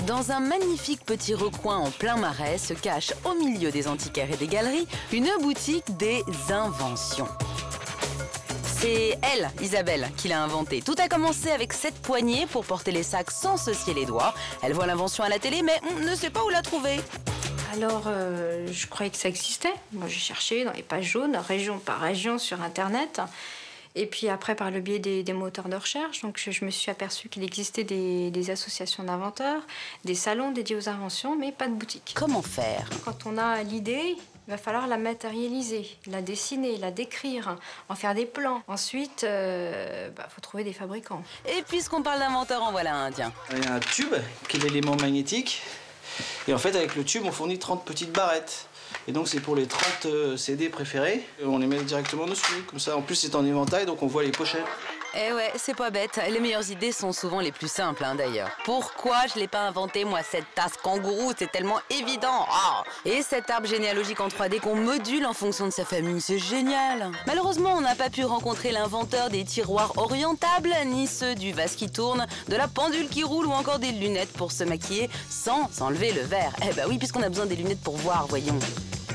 Dans un magnifique petit recoin en plein marais se cache au milieu des antiquaires et des galeries une boutique des inventions. C'est elle, Isabelle, qui l'a inventée. Tout a commencé avec cette poignée pour porter les sacs sans se scier les doigts. Elle voit l'invention à la télé mais ne sait pas où la trouver. Alors, je croyais que ça existait. Moi, j'ai cherché dans les pages jaunes, région par région sur Internet. Et puis après, par le biais des moteurs de recherche, donc je me suis aperçue qu'il existait des associations d'inventeurs, des salons dédiés aux inventions, mais pas de boutique. Comment faire? Quand on a l'idée, il va falloir la matérialiser, la dessiner, la décrire, en faire des plans. Ensuite, faut trouver des fabricants. Et puisqu'on parle d'inventeur, en voilà un, tiens. Il y a un tube qui est l'élément magnétique. Et en fait, avec le tube, on fournit 30 petites barrettes. Et donc, c'est pour les 30 CD préférés. On les met directement dessus. Comme ça, en plus, c'est en éventail, donc on voit les pochettes. Eh ouais, c'est pas bête. Les meilleures idées sont souvent les plus simples, d'ailleurs. Pourquoi je l'ai pas inventé, moi, cette tasse kangourou? C'est tellement évident. Oh. Et cet arbre généalogique en 3D qu'on module en fonction de sa famille, c'est génial. Malheureusement, on n'a pas pu rencontrer l'inventeur des tiroirs orientables, ni ceux du vase qui tourne, de la pendule qui roule ou encore des lunettes pour se maquiller sans enlever le verre. Eh bah oui, puisqu'on a besoin des lunettes pour voir, voyons.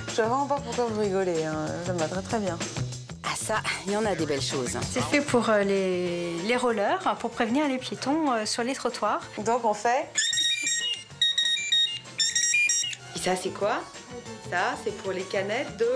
Je sais vraiment pas pourquoi vous rigolez, hein. Ça me va très bien. Ah ça, il y en a des belles choses. C'est fait pour les rollers, pour prévenir les piétons sur les trottoirs. Donc on fait... Et ça, c'est quoi? Ça, c'est pour les canettes de...